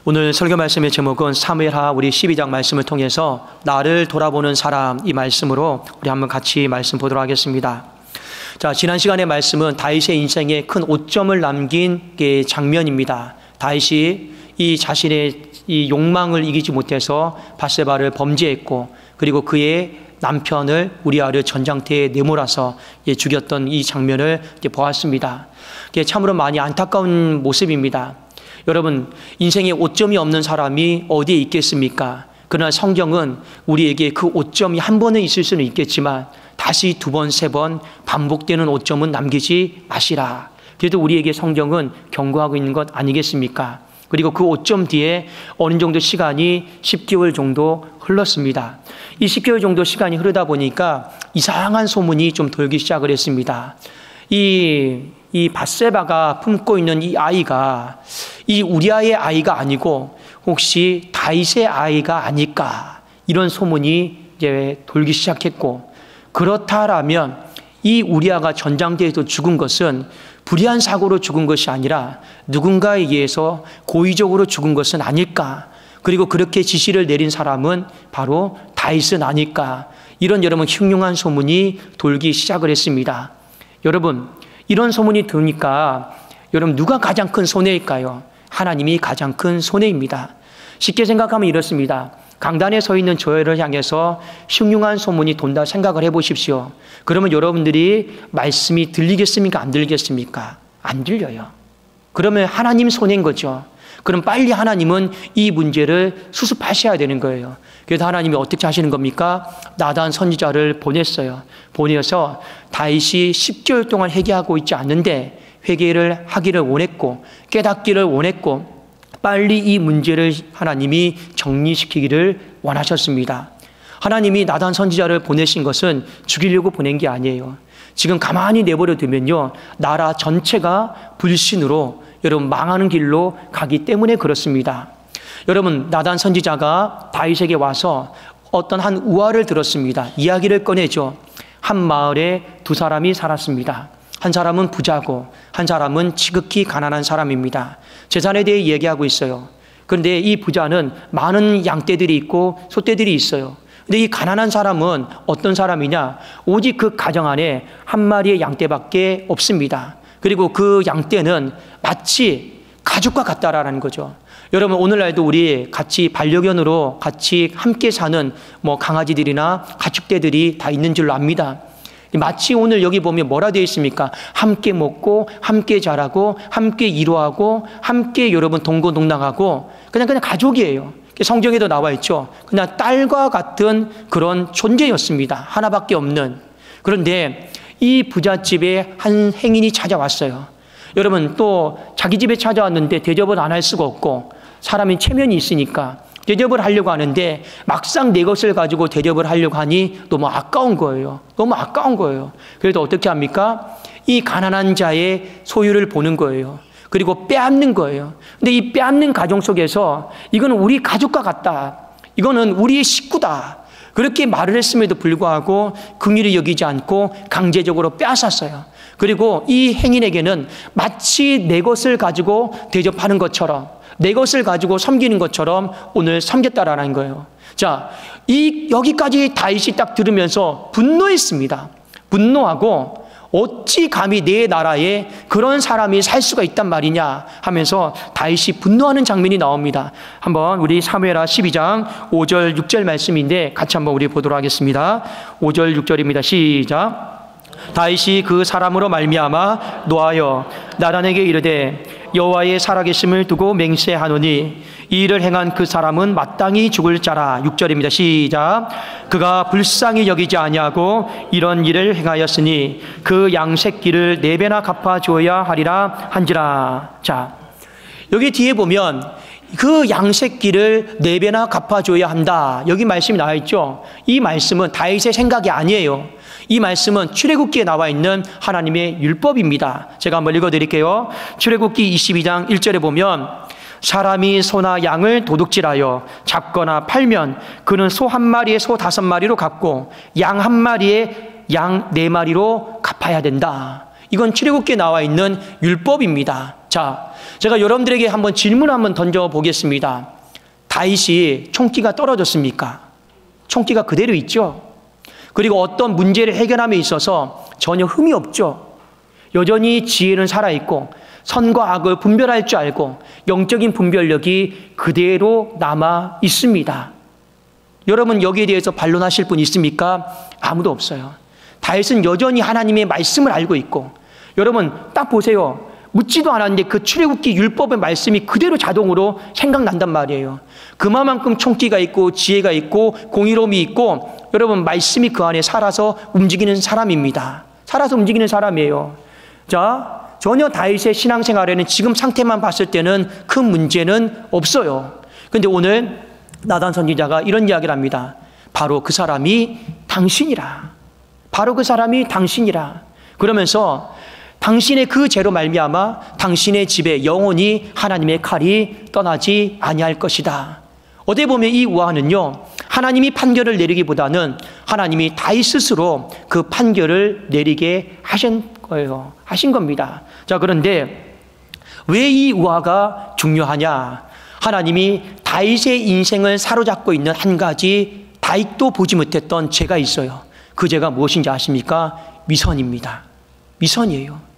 오늘 설교 말씀의 제목은 사무엘하 우리 12장 말씀을 통해서 나를 돌아보는 사람, 이 말씀으로 우리 한번 같이 말씀 보도록 하겠습니다. 자, 지난 시간의 말씀은 다윗의 인생에 큰 오점을 남긴 장면입니다. 다윗이 이 자신의 이 욕망을 이기지 못해서 밧세바를 범죄했고, 그리고 그의 남편을 우리아를 전장터에 내몰아서 죽였던 이 장면을 보았습니다. 참으로 많이 안타까운 모습입니다. 여러분, 인생에 오점이 없는 사람이 어디에 있겠습니까? 그러나 성경은 우리에게 그 오점이 한 번은 있을 수는 있겠지만 다시 두 번, 세 번 반복되는 오점은 남기지 마시라. 그래도 우리에게 성경은 경고하고 있는 것 아니겠습니까? 그리고 그 오점 뒤에 어느 정도 시간이 10개월 정도 흘렀습니다. 이 10개월 정도 시간이 흐르다 보니까 이상한 소문이 좀 돌기 시작을 했습니다. 이 밧세바가 품고 있는 이 아이가 이 우리아의 아이가 아니고 혹시 다윗의 아이가 아닐까, 이런 소문이 이제 돌기 시작했고, 그렇다라면 이 우리아가 전장터에서 죽은 것은 불의한 사고로 죽은 것이 아니라 누군가에 의해서 고의적으로 죽은 것은 아닐까, 그리고 그렇게 지시를 내린 사람은 바로 다윗은 아닐까, 이런 여러분 흉흉한 소문이 돌기 시작을 했습니다. 여러분, 이런 소문이 도니까 여러분 누가 가장 큰 손해일까요? 하나님이 가장 큰 손해입니다. 쉽게 생각하면 이렇습니다. 강단에 서 있는 저를 향해서 흉흉한 소문이 돈다 생각을 해보십시오. 그러면 여러분들이 말씀이 들리겠습니까? 안 들리겠습니까? 안 들려요. 그러면 하나님 손해인 거죠. 그럼 빨리 하나님은 이 문제를 수습하셔야 되는 거예요. 그래서 하나님이 어떻게 하시는 겁니까? 나단 선지자를 보냈어요. 보내서 다윗이 10개월 동안 회개하고 있지 않는데 회개를 하기를 원했고, 깨닫기를 원했고, 빨리 이 문제를 하나님이 정리시키기를 원하셨습니다. 하나님이 나단 선지자를 보내신 것은 죽이려고 보낸 게 아니에요. 지금 가만히 내버려 두면요, 나라 전체가 불신으로 여러분 망하는 길로 가기 때문에 그렇습니다. 여러분, 나단 선지자가 다윗에게 와서 어떤 한 우화를 들었습니다. 이야기를 꺼내죠. 한 마을에 두 사람이 살았습니다. 한 사람은 부자고 한 사람은 지극히 가난한 사람입니다. 재산에 대해 얘기하고 있어요. 그런데 이 부자는 많은 양떼들이 있고 소떼들이 있어요. 근데 이 가난한 사람은 어떤 사람이냐? 오직 그 가정 안에 한 마리의 양떼밖에 없습니다. 그리고 그 양떼는 마치 가족과 같다라는 거죠. 여러분, 오늘날도 우리 같이 반려견으로 같이 함께 사는 강아지들이나 가축대들이 다 있는 줄로 압니다. 마치 오늘 여기 보면 뭐라 되어 있습니까? 함께 먹고 함께 자라고 함께 이루하고 함께 여러분 동고동락하고 그냥 가족이에요. 성경에도 나와 있죠. 그냥 딸과 같은 그런 존재였습니다. 하나밖에 없는. 그런데 이 부잣집에 한 행인이 찾아왔어요. 여러분, 또 자기 집에 찾아왔는데 대접을 안 할 수가 없고, 사람이 체면이 있으니까 대접을 하려고 하는데 막상 내 것을 가지고 대접을 하려고 하니 너무 아까운 거예요. 너무 아까운 거예요. 그래도 어떻게 합니까? 이 가난한 자의 소유를 보는 거예요. 그리고 빼앗는 거예요. 근데 이 빼앗는 가정 속에서 이거는 우리 가족과 같다, 이거는 우리의 식구다, 그렇게 말을 했음에도 불구하고 긍휼히 여기지 않고 강제적으로 빼앗았어요. 그리고 이 행인에게는 마치 내 것을 가지고 대접하는 것처럼, 내 것을 가지고 섬기는 것처럼 오늘 섬겼다라는 거예요. 자, 여기까지 다윗이 딱 들으면서 분노했습니다. 분노하고 어찌 감히 내 나라에 그런 사람이 살 수가 있단 말이냐 하면서 다윗이 분노하는 장면이 나옵니다. 한번 우리 사무엘하 12장 5절 6절 말씀인데 같이 한번 우리 보도록 하겠습니다. 5절 6절입니다. 시작. 다윗이 그 사람으로 말미암아 노하여 나단에게 이르되 여호와의 살아계심을 두고 맹세하노니 이 일을 행한 그 사람은 마땅히 죽을 자라. 6절입니다. 시작. 그가 불쌍히 여기지 아니하고 이런 일을 행하였으니 그 양새끼를 4배나 갚아줘야 하리라 한지라. 자, 여기 뒤에 보면 그 양새끼를 4배나 갚아줘야 한다, 여기 말씀이 나와 있죠. 이 말씀은 다윗의 생각이 아니에요. 이 말씀은 출애굽기에 나와 있는 하나님의 율법입니다. 제가 한번 읽어드릴게요. 출애굽기 22장 1절에 보면 사람이 소나 양을 도둑질하여 잡거나 팔면 그는 소 한 마리에 소 5마리로 갚고 양 한 마리에 양 4마리로 갚아야 된다. 이건 출애굽기에 나와 있는 율법입니다. 자, 제가 여러분들에게 한번 질문을 한번 던져보겠습니다. 다윗이 총기가 떨어졌습니까? 총기가 그대로 있죠? 그리고 어떤 문제를 해결함에 있어서 전혀 흠이 없죠? 여전히 지혜는 살아있고 선과 악을 분별할 줄 알고 영적인 분별력이 그대로 남아 있습니다. 여러분 여기에 대해서 반론하실 분 있습니까? 아무도 없어요. 다윗은 여전히 하나님의 말씀을 알고 있고, 여러분 딱 보세요. 묻지도 않았는데 그 출애굽기 율법의 말씀이 그대로 자동으로 생각난단 말이에요. 그만큼 총기가 있고 지혜가 있고 공의로움이 있고, 여러분 말씀이 그 안에 살아서 움직이는 사람입니다. 살아서 움직이는 사람이에요. 자, 전혀 다윗의 신앙생활에는 지금 상태만 봤을 때는 큰 문제는 없어요. 그런데 오늘 나단 선지자가 이런 이야기를 합니다. 바로 그 사람이 당신이라. 바로 그 사람이 당신이라. 그러면서 당신의 그 죄로 말미암아 당신의 집에 영원히 하나님의 칼이 떠나지 아니할 것이다. 어떻게 보면 이 우화는요, 하나님이 판결을 내리기보다는 하나님이 다윗 스스로 그 판결을 내리게 하신 거예요. 하신 겁니다. 자, 그런데 왜 이 우화가 중요하냐? 하나님이 다윗의 인생을 사로잡고 있는 한 가지 다윗도 보지 못했던 죄가 있어요. 그 죄가 무엇인지 아십니까? 위선입니다. 위선이에요.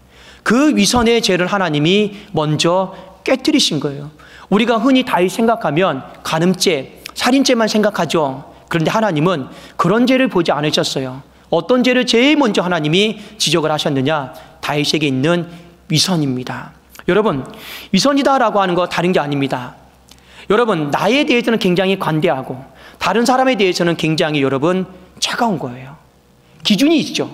그 위선의 죄를 하나님이 먼저 깨뜨리신 거예요. 우리가 흔히 다윗 생각하면 간음죄, 살인죄만 생각하죠. 그런데 하나님은 그런 죄를 보지 않으셨어요. 어떤 죄를 제일 먼저 하나님이 지적을 하셨느냐? 다윗에게 있는 위선입니다. 여러분, 위선이다라고 하는 거 다른 게 아닙니다. 여러분, 나에 대해서는 굉장히 관대하고 다른 사람에 대해서는 굉장히 여러분 차가운 거예요. 기준이 있죠.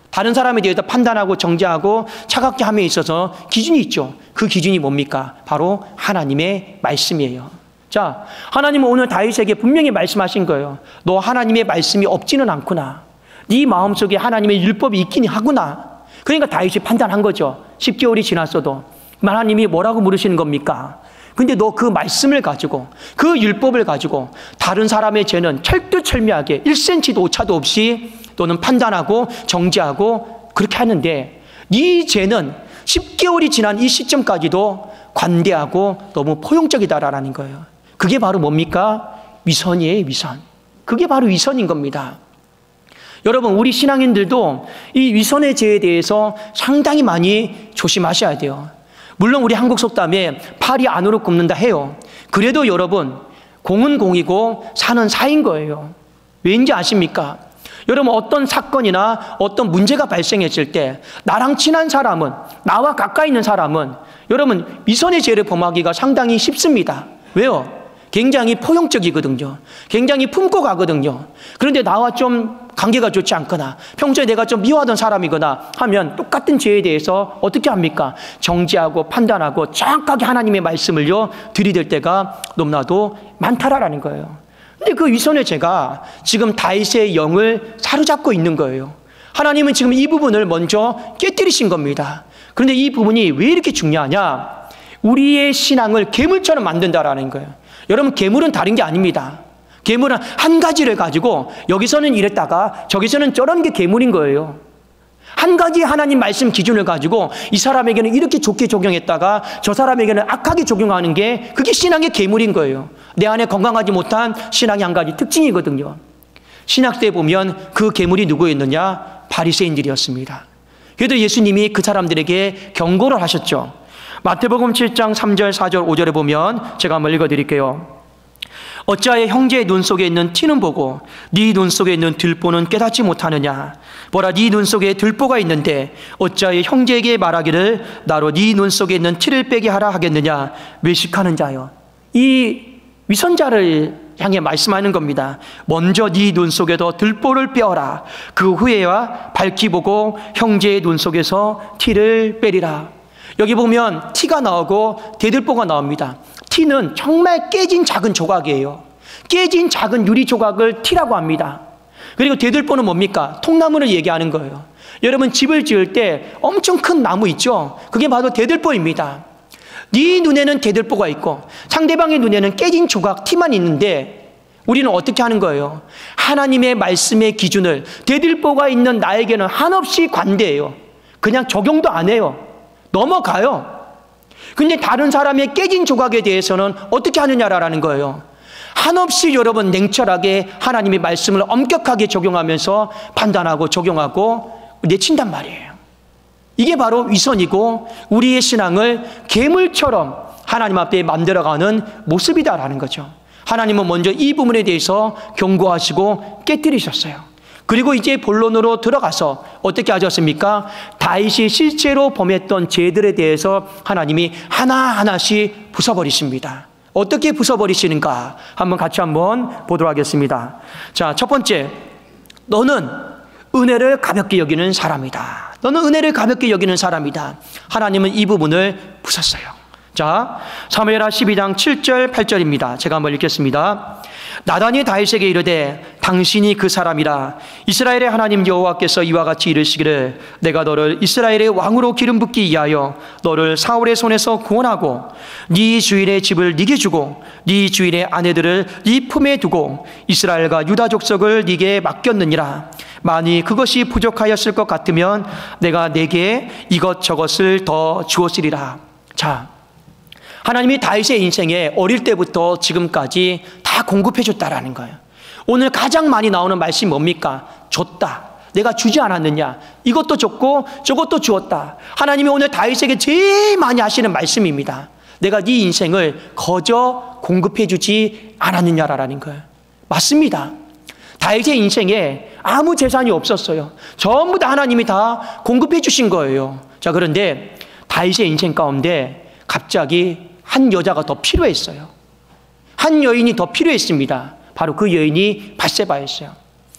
다른 사람에 대해서 판단하고 정죄하고 차갑게 함에 있어서 기준이 있죠. 그 기준이 뭡니까? 바로 하나님의 말씀이에요. 자, 하나님은 오늘 다윗에게 분명히 말씀하신 거예요. 너 하나님의 말씀이 없지는 않구나. 네 마음속에 하나님의 율법이 있긴 하구나. 그러니까 다윗이 판단한 거죠. 10개월이 지났어도 하나님이 뭐라고 물으시는 겁니까? 근데 너 그 말씀을 가지고, 그 율법을 가지고 다른 사람의 죄는 철두철미하게 1cm도 오차도 없이 너는 판단하고 정죄하고 그렇게 하는데, 네 죄는 10개월이 지난 이 시점까지도 관대하고 너무 포용적이다라는 거예요. 그게 바로 뭡니까? 위선이에요, 위선. 그게 바로 위선인 겁니다. 여러분, 우리 신앙인들도 이 위선의 죄에 대해서 상당히 많이 조심하셔야 돼요. 물론 우리 한국 속담에 팔이 안으로 굽는다 해요. 그래도 여러분, 공은 공이고 사는 사인 거예요. 왠지 아십니까? 여러분, 어떤 사건이나 어떤 문제가 발생했을 때 나랑 친한 사람은, 나와 가까이 있는 사람은 여러분 위선의 죄를 범하기가 상당히 쉽습니다. 왜요? 굉장히 포용적이거든요. 굉장히 품고 가거든요. 그런데 나와 좀 관계가 좋지 않거나 평소에 내가 좀 미워하던 사람이거나 하면 똑같은 죄에 대해서 어떻게 합니까? 정죄하고 판단하고 정확하게 하나님의 말씀을요 들이댈 때가 너무나도 많다라는 거예요. 근데 그 위선의 죄가 지금 다윗의 영을 사로잡고 있는 거예요. 하나님은 지금 이 부분을 먼저 깨뜨리신 겁니다. 그런데 이 부분이 왜 이렇게 중요하냐? 우리의 신앙을 괴물처럼 만든다라는 거예요. 여러분, 괴물은 다른 게 아닙니다. 괴물은 한 가지를 가지고 여기서는 이랬다가 저기서는 저런 게 괴물인 거예요. 한 가지 하나님 말씀 기준을 가지고 이 사람에게는 이렇게 좋게 적용했다가 저 사람에게는 악하게 적용하는 게, 그게 신앙의 괴물인 거예요. 내 안에 건강하지 못한 신앙의 한 가지 특징이거든요. 신약시대에 보면 그 괴물이 누구였느냐? 바리새인들이었습니다. 그래도 예수님이 그 사람들에게 경고를 하셨죠. 마태복음 7장 3절, 4절, 5절에 보면 제가 한번 읽어드릴게요. 어찌하여 형제의 눈 속에 있는 티는 보고 네 눈 속에 있는 들보는 깨닫지 못하느냐? 보라, 네 눈 속에 들보가 있는데 어찌하여 형제에게 말하기를 나로 네 눈 속에 있는 티를 빼게 하라 하겠느냐? 외식하는 자여. 이 위선자를 향해 말씀하는 겁니다. 먼저 네 눈 속에서 들보를 빼어라. 그 후에야 밝히 보고 형제의 눈 속에서 티를 빼리라. 여기 보면 티가 나오고 대들보가 나옵니다. 티는 정말 깨진 작은 조각이에요. 깨진 작은 유리 조각을 티라고 합니다. 그리고 대들보는 뭡니까? 통나무를 얘기하는 거예요. 여러분, 집을 지을 때 엄청 큰 나무 있죠? 그게 바로 대들보입니다. 네 눈에는 대들보가 있고 상대방의 눈에는 깨진 조각, 티만 있는데 우리는 어떻게 하는 거예요? 하나님의 말씀의 기준을, 대들보가 있는 나에게는 한없이 관대해요. 그냥 적용도 안 해요. 넘어가요. 근데 다른 사람의 깨진 조각에 대해서는 어떻게 하느냐라는 거예요. 한없이 여러분 냉철하게 하나님의 말씀을 엄격하게 적용하면서 판단하고 적용하고 내친단 말이에요. 이게 바로 위선이고 우리의 신앙을 괴물처럼 하나님 앞에 만들어가는 모습이다라는 거죠. 하나님은 먼저 이 부분에 대해서 경고하시고 깨뜨리셨어요. 그리고 이제 본론으로 들어가서 어떻게 하셨습니까? 다윗이 실제로 범했던 죄들에 대해서 하나님이 하나하나씩 부숴버리십니다. 어떻게 부숴버리시는가? 한번 보도록 하겠습니다. 자, 첫 번째, 너는 은혜를 가볍게 여기는 사람이다. 너는 은혜를 가볍게 여기는 사람이다. 하나님은 이 부분을 부쉈어요. 자, 사무엘하 12장 7절 8절입니다. 제가 한번 읽겠습니다. 나단이 다윗에게 이르되 당신이 그 사람이라. 이스라엘의 하나님 여호와께서 이와 같이 이르시기를 내가 너를 이스라엘의 왕으로 기름 붓기 위하여 너를 사울의 손에서 구원하고 네 주인의 집을 네게 주고 네 주인의 아내들을 네 품에 두고 이스라엘과 유다 족속을 네게 맡겼느니라. 만일 그것이 부족하였을 것 같으면 내가 네게 이것저것을 더 주었으리라. 자, 하나님이 다윗의 인생에 어릴 때부터 지금까지 다 공급해 줬다라는 거예요. 오늘 가장 많이 나오는 말씀이 뭡니까? 줬다. 내가 주지 않았느냐? 이것도 줬고 저것도 주었다. 하나님이 오늘 다윗에게 제일 많이 하시는 말씀입니다. 내가 네 인생을 거저 공급해 주지 않았느냐라는 거예요. 맞습니다. 다윗의 인생에 아무 재산이 없었어요. 전부 다 하나님이 다 공급해 주신 거예요. 자, 그런데 다윗의 인생 가운데 갑자기 한 여자가 더 필요했어요. 한 여인이 더 필요했습니다. 바로 그 여인이 밧세바였어요.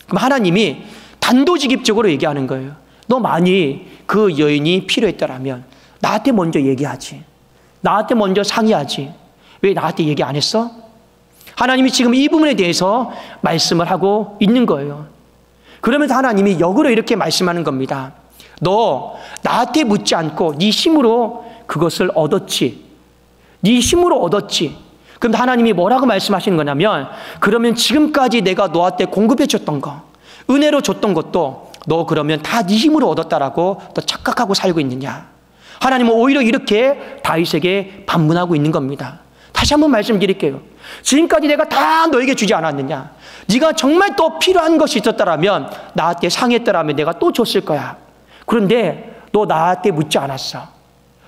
그럼 하나님이 단도직입적으로 얘기하는 거예요. 너 만일 그 여인이 필요했더라면 나한테 먼저 얘기하지. 나한테 먼저 상의하지. 왜 나한테 얘기 안 했어? 하나님이 지금 이 부분에 대해서 말씀을 하고 있는 거예요. 그러면서 하나님이 역으로 이렇게 말씀하는 겁니다. 너 나한테 묻지 않고 네 힘으로 그것을 얻었지. 네 힘으로 얻었지. 그럼 하나님이 뭐라고 말씀하시는 거냐면 그러면 지금까지 내가 너한테 공급해 줬던 거, 은혜로 줬던 것도 너 그러면 다 네 힘으로 얻었다라고 너 착각하고 살고 있느냐. 하나님은 오히려 이렇게 다윗에게 반문하고 있는 겁니다. 다시 한번 말씀드릴게요. 지금까지 내가 다 너에게 주지 않았느냐. 네가 정말 또 필요한 것이 있었다면 나한테 상했더라면 내가 또 줬을 거야. 그런데 너 나한테 묻지 않았어.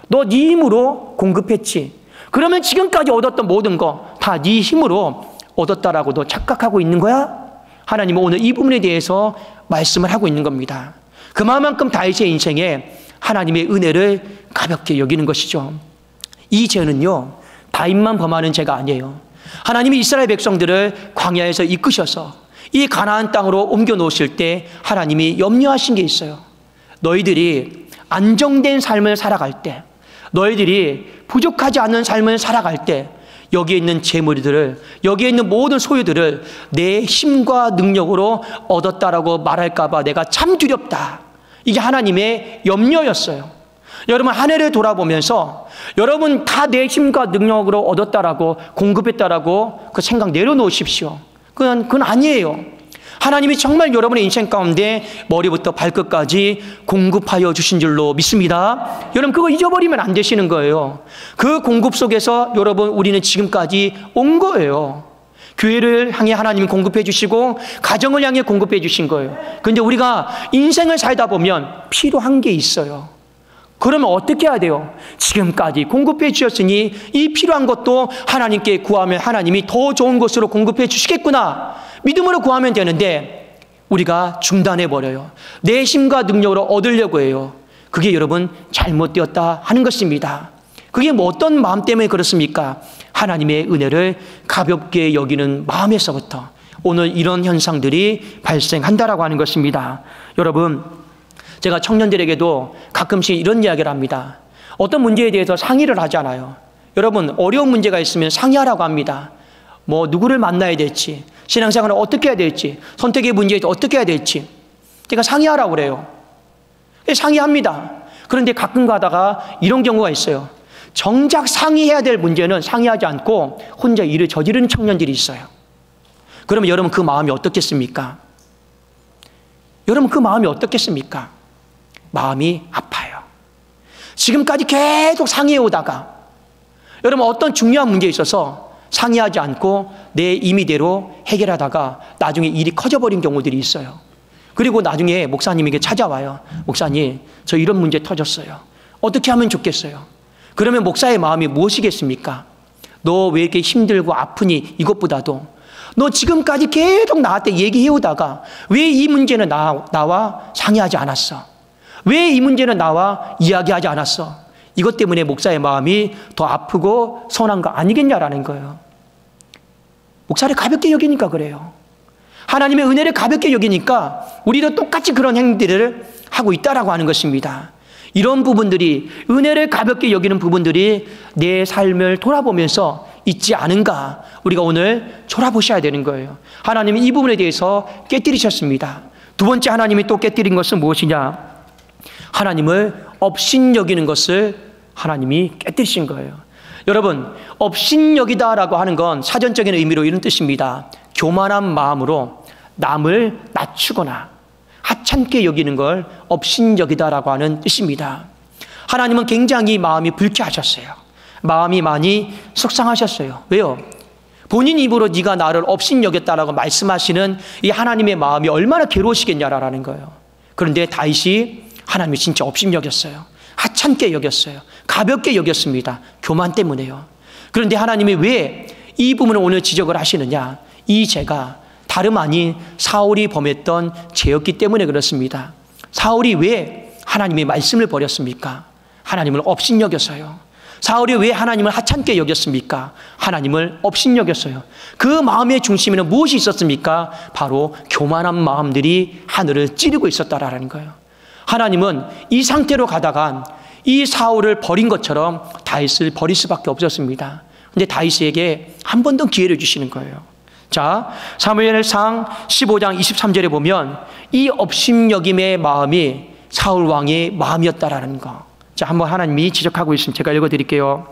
너 네 힘으로 공급했지. 그러면 지금까지 얻었던 모든 거 다 네 힘으로 얻었다라고 너 착각하고 있는 거야? 하나님은 오늘 이 부분에 대해서 말씀을 하고 있는 겁니다. 그만큼 다윗의 인생에 하나님의 은혜를 가볍게 여기는 것이죠. 이 죄는요, 다윗만 범하는 죄가 아니에요. 하나님이 이스라엘 백성들을 광야에서 이끄셔서 이 가나안 땅으로 옮겨 놓으실 때 하나님이 염려하신 게 있어요. 너희들이 안정된 삶을 살아갈 때, 너희들이 부족하지 않은 삶을 살아갈 때 여기에 있는 재물들을, 여기에 있는 모든 소유들을 내 힘과 능력으로 얻었다라고 말할까 봐 내가 참 두렵다. 이게 하나님의 염려였어요. 여러분, 한 해를 돌아보면서 여러분 다 내 힘과 능력으로 얻었다라고 공급했다라고 그 생각 내려놓으십시오. 그건 아니에요. 하나님이 정말 여러분의 인생 가운데 머리부터 발끝까지 공급하여 주신 줄로 믿습니다. 여러분, 그거 잊어버리면 안 되시는 거예요. 그 공급 속에서 여러분 우리는 지금까지 온 거예요. 교회를 향해 하나님이 공급해 주시고 가정을 향해 공급해 주신 거예요. 그런데 우리가 인생을 살다 보면 필요한 게 있어요. 그러면 어떻게 해야 돼요? 지금까지 공급해 주셨으니 이 필요한 것도 하나님께 구하면 하나님이 더 좋은 것으로 공급해 주시겠구나. 믿음으로 구하면 되는데 우리가 중단해버려요. 내 힘과 능력으로 얻으려고 해요. 그게 여러분 잘못되었다 하는 것입니다. 그게 뭐 어떤 마음 때문에 그렇습니까? 하나님의 은혜를 가볍게 여기는 마음에서부터 오늘 이런 현상들이 발생한다라고 하는 것입니다. 여러분, 제가 청년들에게도 가끔씩 이런 이야기를 합니다. 어떤 문제에 대해서 상의를 하잖아요. 여러분, 어려운 문제가 있으면 상의하라고 합니다. 뭐 누구를 만나야 될지, 신앙생활을 어떻게 해야 될지, 선택의 문제에 어떻게 해야 될지 제가 상의하라고 그래요. 상의합니다. 그런데 가끔 가다가 이런 경우가 있어요. 정작 상의해야 될 문제는 상의하지 않고 혼자 일을 저지르는 청년들이 있어요. 그러면 여러분 그 마음이 어떻겠습니까? 여러분 그 마음이 어떻겠습니까? 마음이 아파요. 지금까지 계속 상의해 오다가 여러분 어떤 중요한 문제에 있어서 상의하지 않고 내 임의대로 해결하다가 나중에 일이 커져버린 경우들이 있어요. 그리고 나중에 목사님에게 찾아와요. 목사님, 저 이런 문제 터졌어요. 어떻게 하면 좋겠어요? 그러면 목사의 마음이 무엇이겠습니까? 너 왜 이렇게 힘들고 아프니? 이것보다도 너 지금까지 계속 나한테 얘기해오다가 왜 이 문제는 나와 상의하지 않았어? 왜 이 문제는 나와 이야기하지 않았어? 이것 때문에 목사의 마음이 더 아프고 서운한 거 아니겠냐라는 거예요. 목사를 가볍게 여기니까 그래요. 하나님의 은혜를 가볍게 여기니까 우리도 똑같이 그런 행위들을 하고 있다라고 하는 것입니다. 이런 부분들이, 은혜를 가볍게 여기는 부분들이 내 삶을 돌아보면서 있지 않은가, 우리가 오늘 돌아보셔야 되는 거예요. 하나님이 이 부분에 대해서 깨뜨리셨습니다. 두 번째 하나님이 또 깨뜨린 것은 무엇이냐? 하나님을 업신여기는 것을 하나님이 깨뜨리신 거예요. 여러분, 업신여기다라고 하는 건 사전적인 의미로 이런 뜻입니다. 교만한 마음으로 남을 낮추거나 하찮게 여기는 걸 업신여기다라고 하는 뜻입니다. 하나님은 굉장히 마음이 불쾌하셨어요. 마음이 많이 속상하셨어요. 왜요? 본인 입으로 네가 나를 업신여겼다라고 말씀하시는 이 하나님의 마음이 얼마나 괴로우시겠냐라는 거예요. 그런데 다윗이 하나님이 진짜 업신여겼어요. 하찮게 여겼어요. 가볍게 여겼습니다. 교만 때문에요. 그런데 하나님이 왜 이 부분을 오늘 지적을 하시느냐? 이 죄가 다름 아닌 사울이 범했던 죄였기 때문에 그렇습니다. 사울이 왜 하나님의 말씀을 버렸습니까? 하나님을 업신여겼어요. 사울이 왜 하나님을 하찮게 여겼습니까? 하나님을 업신여겼어요. 그 마음의 중심에는 무엇이 있었습니까? 바로 교만한 마음들이 하늘을 찌르고 있었다라는 거예요. 하나님은 이 상태로 가다가 이 사울을 버린 것처럼 다윗을 버릴 수밖에 없었습니다. 근데 다윗에게 한 번 더 기회를 주시는 거예요. 자, 사무엘상 15장 23절에 보면 이 업신여김의 마음이 사울 왕의 마음이었다라는 거. 자, 한번 하나님이 지적하고 있습니다. 제가 읽어드릴게요.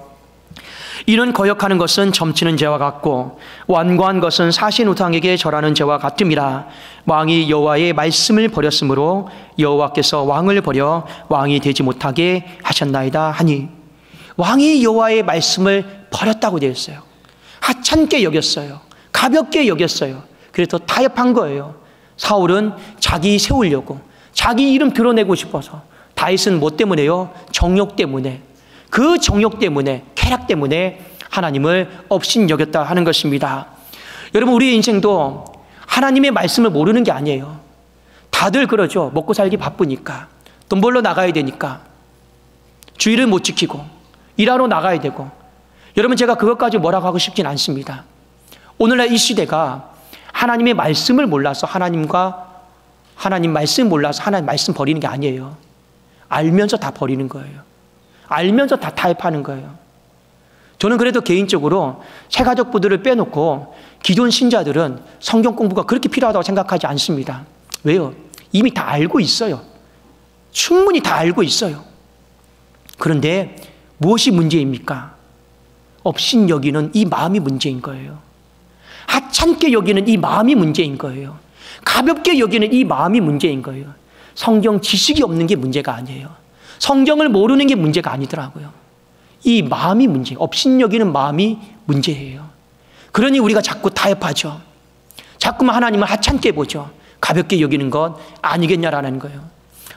이는 거역하는 것은 점치는 죄와 같고 완고한 것은 사신 우상에게 절하는 죄와 같음이라. 왕이 여호와의 말씀을 버렸으므로 여호와께서 왕을 버려 왕이 되지 못하게 하셨나이다 하니, 왕이 여호와의 말씀을 버렸다고 되어 있어요. 하찮게 여겼어요. 가볍게 여겼어요. 그래서 타협한 거예요. 사울은 자기 세우려고, 자기 이름 드러내고 싶어서. 다윗은 뭐 때문에요? 정욕 때문에. 그 정욕 때문에, 쾌락 때문에 하나님을 업신여겼다 하는 것입니다. 여러분, 우리의 인생도 하나님의 말씀을 모르는 게 아니에요. 다들 그러죠. 먹고 살기 바쁘니까, 돈 벌러 나가야 되니까, 주의를 못 지키고 일하러 나가야 되고. 여러분, 제가 그것까지 뭐라고 하고 싶진 않습니다. 오늘날 이 시대가 하나님의 말씀을 몰라서 하나님 말씀 몰라서 하나님 말씀 버리는 게 아니에요. 알면서 다 버리는 거예요. 알면서 다 타협하는 거예요. 저는 그래도 개인적으로 새가족부들을 빼놓고 기존 신자들은 성경 공부가 그렇게 필요하다고 생각하지 않습니다. 왜요? 이미 다 알고 있어요. 충분히 다 알고 있어요. 그런데 무엇이 문제입니까? 업신여기는 이 마음이 문제인 거예요. 하찮게 여기는 이 마음이 문제인 거예요. 가볍게 여기는 이 마음이 문제인 거예요. 성경 지식이 없는 게 문제가 아니에요. 성경을 모르는 게 문제가 아니더라고요. 이 마음이 문제, 업신여기는 마음이 문제예요. 그러니 우리가 자꾸 타협하죠. 자꾸만 하나님을 하찮게 보죠. 가볍게 여기는 것 아니겠냐라는 거예요.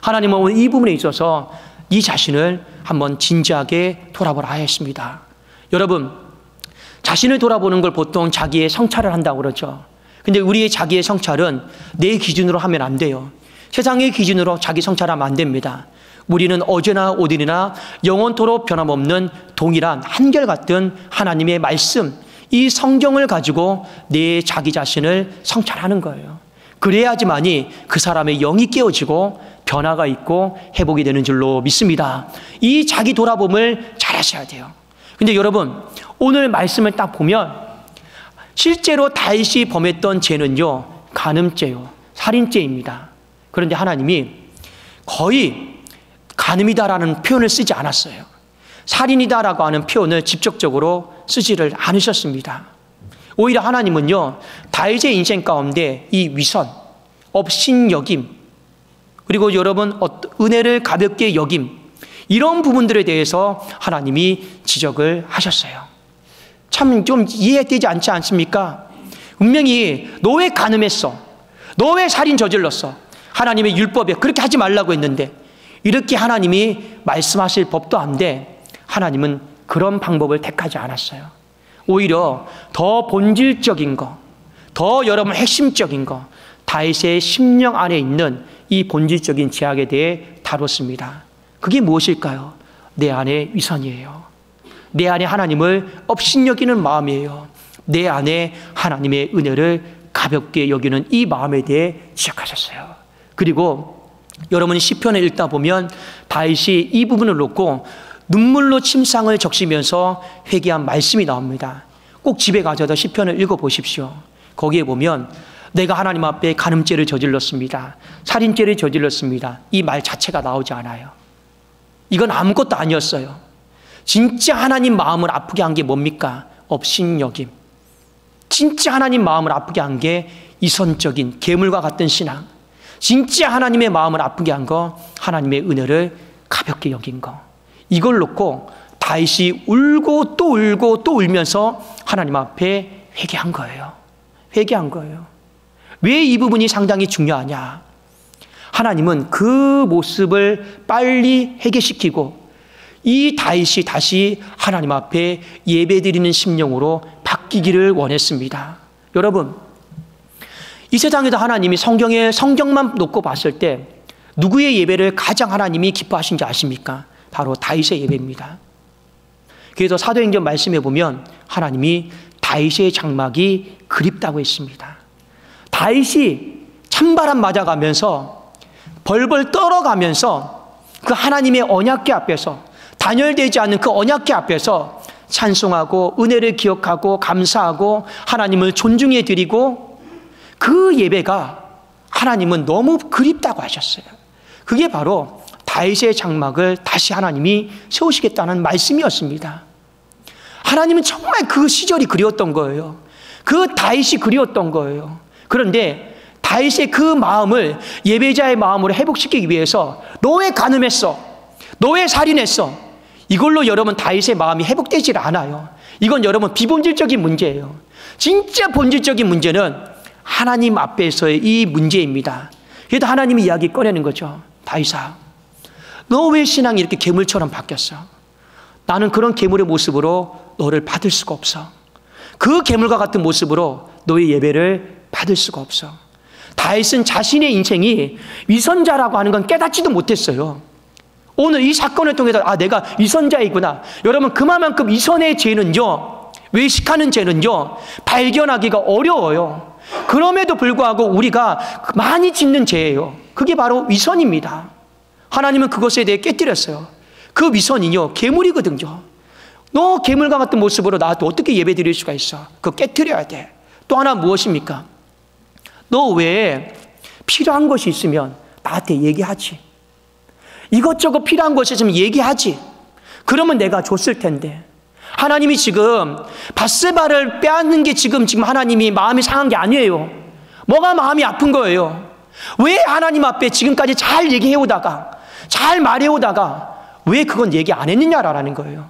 하나님은 오늘 이 부분에 있어서 이 자신을 한번 진지하게 돌아보라 하였습니다. 여러분, 자신을 돌아보는 걸 보통 자기의 성찰을 한다고 그러죠. 근데 우리의 자기의 성찰은 내 기준으로 하면 안 돼요. 세상의 기준으로 자기 성찰하면 안 됩니다. 우리는 어제나 오늘이나 영원토록 변함없는 동일한 한결같은 하나님의 말씀, 이 성경을 가지고 내 자기 자신을 성찰하는 거예요. 그래야지만이 그 사람의 영이 깨어지고 변화가 있고 회복이 되는 줄로 믿습니다. 이 자기 돌아봄을 잘 하셔야 돼요. 근데 여러분, 오늘 말씀을 딱 보면 실제로 다윗이 범했던 죄는요, 간음죄요, 살인죄입니다. 그런데 하나님이 거의 간음이다라는 표현을 쓰지 않았어요. 살인이다라고 하는 표현을 직접적으로 쓰지를 않으셨습니다. 오히려 하나님은요, 다윗의 인생 가운데 이 위선, 업신여김, 그리고 여러분 은혜를 가볍게 여김, 이런 부분들에 대해서 하나님이 지적을 하셨어요. 참 좀 이해되지 않지 않습니까? 분명히 너 왜 간음했어? 너 왜 살인 저질렀어? 하나님의 율법에 그렇게 하지 말라고 했는데 이렇게 하나님이 말씀하실 법도 한데 하나님은 그런 방법을 택하지 않았어요. 오히려 더 본질적인 거, 더 여러분 핵심적인 거, 다윗의 심령 안에 있는 이 본질적인 죄악에 대해 다뤘습니다. 그게 무엇일까요? 내 안에 위선이에요. 내 안에 하나님을 업신여기는 마음이에요. 내 안에 하나님의 은혜를 가볍게 여기는 이 마음에 대해 지적하셨어요. 그리고 여러분이 시편을 읽다 보면 다윗이 이 부분을 놓고 눈물로 침상을 적시면서 회개한 말씀이 나옵니다. 꼭 집에 가셔서 시편을 읽어보십시오. 거기에 보면 내가 하나님 앞에 간음죄를 저질렀습니다. 살인죄를 저질렀습니다. 이 말 자체가 나오지 않아요. 이건 아무것도 아니었어요. 진짜 하나님 마음을 아프게 한 게 뭡니까? 업신여김. 진짜 하나님 마음을 아프게 한 게 이선적인 괴물과 같은 신앙. 진짜 하나님의 마음을 아프게 한 거, 하나님의 은혜를 가볍게 여긴 거. 이걸 놓고 다윗이 울고 또 울고 또 울면서 하나님 앞에 회개한 거예요. 회개한 거예요. 왜 이 부분이 상당히 중요하냐? 하나님은 그 모습을 빨리 회개시키고 이 다윗이 다시 하나님 앞에 예배드리는 심령으로 바뀌기를 원했습니다. 여러분, 이 세상에서 하나님이 성경만 놓고 봤을 때 누구의 예배를 가장 하나님이 기뻐하신지 아십니까? 바로 다윗의 예배입니다. 그래서 사도행전 말씀에 보면 하나님이 다윗의 장막이 그립다고 했습니다. 다윗이 찬바람 맞아가면서 벌벌 떨어가면서 그 하나님의 언약궤 앞에서 단열되지 않는 그 언약궤 앞에서 찬송하고 은혜를 기억하고 감사하고 하나님을 존중해 드리고 그 예배가 하나님은 너무 그립다고 하셨어요. 그게 바로 다윗의 장막을 다시 하나님이 세우시겠다는 말씀이었습니다. 하나님은 정말 그 시절이 그리웠던 거예요. 그 다윗이 그리웠던 거예요. 그런데 다윗의 그 마음을 예배자의 마음으로 회복시키기 위해서 너 왜 간음했어? 너 왜 살인했어? 이걸로 여러분 다윗의 마음이 회복되질 않아요. 이건 여러분 비본질적인 문제예요. 진짜 본질적인 문제는 하나님 앞에서의 이 문제입니다. 그래도 하나님이 이야기 꺼내는 거죠. 다윗아, 너 왜 신앙이 이렇게 괴물처럼 바뀌었어? 나는 그런 괴물의 모습으로 너를 받을 수가 없어. 그 괴물과 같은 모습으로 너의 예배를 받을 수가 없어. 다윗은 자신의 인생이 위선자라고 하는 건 깨닫지도 못했어요. 오늘 이 사건을 통해서 내가 위선자이구나. 여러분, 그만큼 위선의 죄는요, 외식하는 죄는요, 발견하기가 어려워요. 그럼에도 불구하고 우리가 많이 짓는 죄예요. 그게 바로 위선입니다. 하나님은 그것에 대해 깨뜨렸어요. 그 위선이요, 괴물이거든요. 너 괴물과 같은 모습으로 나한테 어떻게 예배 드릴 수가 있어? 그거 깨뜨려야 돼. 또 하나 무엇입니까? 너 왜 필요한 것이 있으면 나한테 얘기하지? 이것저것 필요한 것이 있으면 얘기하지? 그러면 내가 줬을 텐데. 하나님이 지금 밧세바를 빼앗는 게 지금 하나님이 마음이 상한 게 아니에요. 뭐가 마음이 아픈 거예요? 왜 하나님 앞에 지금까지 잘 얘기해오다가, 잘 말해오다가 왜 그건 얘기 안 했느냐라는 거예요.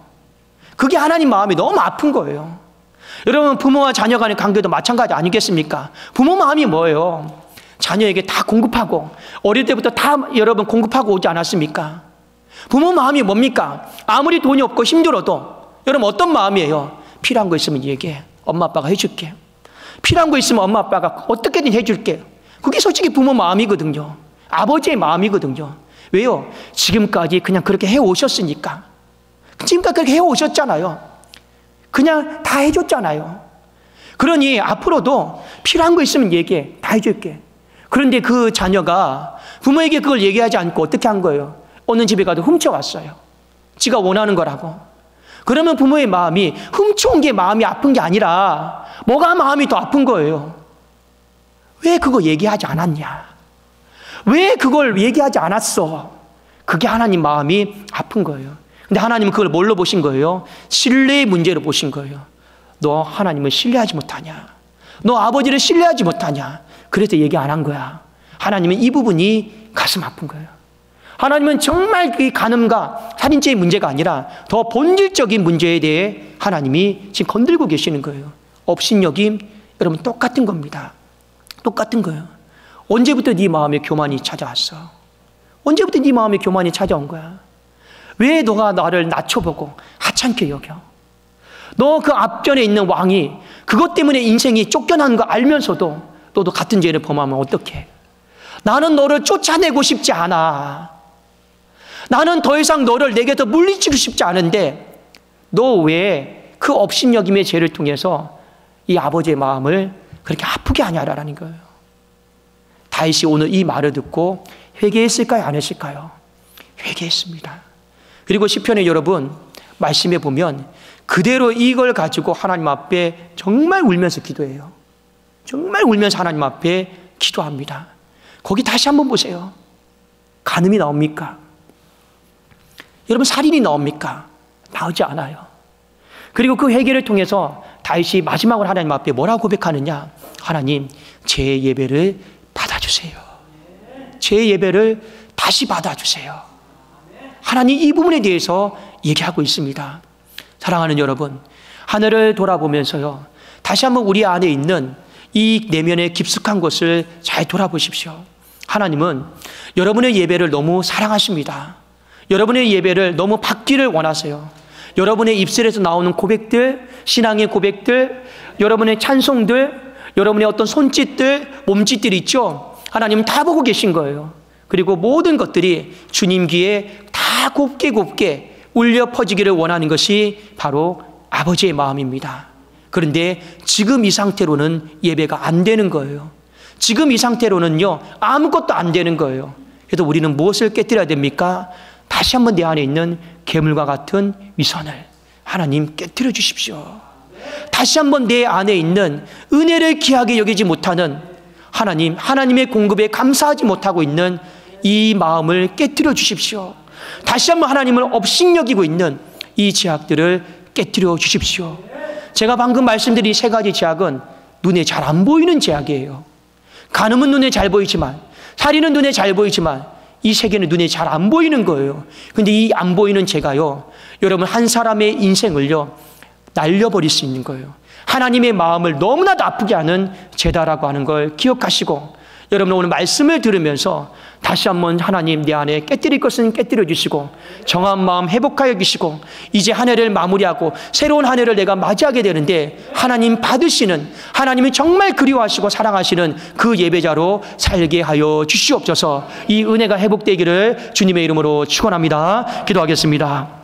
그게 하나님 마음이 너무 아픈 거예요. 여러분, 부모와 자녀 간의 관계도 마찬가지 아니겠습니까? 부모 마음이 뭐예요? 자녀에게 다 공급하고 어릴 때부터 다 여러분 공급하고 오지 않았습니까? 부모 마음이 뭡니까? 아무리 돈이 없고 힘들어도 여러분 어떤 마음이에요? 필요한 거 있으면 얘기해. 엄마 아빠가 해줄게. 필요한 거 있으면 엄마 아빠가 어떻게든 해줄게. 그게 솔직히 부모 마음이거든요. 아버지의 마음이거든요. 왜요? 지금까지 그냥 그렇게 해오셨으니까. 지금까지 그렇게 해오셨잖아요. 그냥 다 해줬잖아요. 그러니 앞으로도 필요한 거 있으면 얘기해. 다 해줄게. 그런데 그 자녀가 부모에게 그걸 얘기하지 않고 어떻게 한 거예요? 어느 집에 가도 훔쳐왔어요. 지가 원하는 거라고. 그러면 부모의 마음이 훔쳐온 게 마음이 아픈 게 아니라 뭐가 마음이 더 아픈 거예요? 왜 그거 얘기하지 않았냐? 왜 그걸 얘기하지 않았어? 그게 하나님 마음이 아픈 거예요. 근데 하나님은 그걸 뭘로 보신 거예요? 신뢰의 문제로 보신 거예요. 너 하나님을 신뢰하지 못하냐? 너 아버지를 신뢰하지 못하냐? 그래서 얘기 안 한 거야. 하나님은 이 부분이 가슴 아픈 거예요. 하나님은 정말 이 간음과 살인죄의 문제가 아니라 더 본질적인 문제에 대해 하나님이 지금 건들고 계시는 거예요. 업신여김, 여러분 똑같은 겁니다. 똑같은 거예요. 언제부터 네 마음에 교만이 찾아왔어? 언제부터 네 마음에 교만이 찾아온 거야? 왜 너가 나를 낮춰보고 하찮게 여겨? 너 그 앞전에 있는 왕이 그것 때문에 인생이 쫓겨나는 거 알면서도 너도 같은 죄를 범하면 어떡해? 나는 너를 쫓아내고 싶지 않아. 나는 더 이상 너를 내게서 물리치고 싶지 않은데 너 왜 그 업신여김의 죄를 통해서 이 아버지의 마음을 그렇게 아프게 하냐라는 거예요. 다윗이 오늘 이 말을 듣고 회개했을까요? 안 했을까요? 회개했습니다. 그리고 시편에 여러분 말씀해 보면 그대로 이걸 가지고 하나님 앞에 정말 울면서 기도해요. 정말 울면서 하나님 앞에 기도합니다. 거기 다시 한번 보세요. 간음이 나옵니까? 여러분 살인이 나옵니까? 나오지 않아요. 그리고 그 회개를 통해서 다윗이 마지막으로 하나님 앞에 뭐라고 고백하느냐? 하나님, 제 예배를 받아주세요. 제 예배를 다시 받아주세요. 하나님 이 부분에 대해서 얘기하고 있습니다. 사랑하는 여러분, 하늘을 돌아보면서요, 다시 한번 우리 안에 있는 이 내면의 깊숙한 것을 잘 돌아보십시오. 하나님은 여러분의 예배를 너무 사랑하십니다. 여러분의 예배를 너무 받기를 원하세요. 여러분의 입술에서 나오는 고백들, 신앙의 고백들, 여러분의 찬송들, 여러분의 어떤 손짓들, 몸짓들이 있죠. 하나님은 다 보고 계신 거예요. 그리고 모든 것들이 주님 귀에 다 곱게 울려 퍼지기를 원하는 것이 바로 아버지의 마음입니다. 그런데 지금 이 상태로는 예배가 안 되는 거예요. 지금 이 상태로는요, 아무것도 안 되는 거예요. 그래서 우리는 무엇을 깨뜨려야 됩니까? 다시 한번 내 안에 있는 괴물과 같은 위선을 하나님 깨뜨려 주십시오. 다시 한번 내 안에 있는 은혜를 귀하게 여기지 못하는 하나님의 공급에 감사하지 못하고 있는 이 마음을 깨뜨려 주십시오. 다시 한번 하나님을 업신여기고 있는 이 죄악들을 깨뜨려 주십시오. 제가 방금 말씀드린 세 가지 죄악은 눈에 잘 안 보이는 죄악이에요. 간음은 눈에 잘 보이지만, 살인은 눈에 잘 보이지만 이 세 개는 눈에 잘 안 보이는 거예요. 근데 이 안 보이는 죄가요, 여러분 한 사람의 인생을요 날려버릴 수 있는 거예요. 하나님의 마음을 너무나도 아프게 하는 죄다라고 하는 걸 기억하시고, 여러분 오늘 말씀을 들으면서 다시 한번 하나님 내 안에 깨뜨릴 것은 깨뜨려 주시고 정한 마음 회복하여 주시고, 이제 한 해를 마무리하고 새로운 한 해를 내가 맞이하게 되는데 하나님 받으시는, 하나님이 정말 그리워하시고 사랑하시는 그 예배자로 살게 하여 주시옵소서. 이 은혜가 회복되기를 주님의 이름으로 축원합니다. 기도하겠습니다.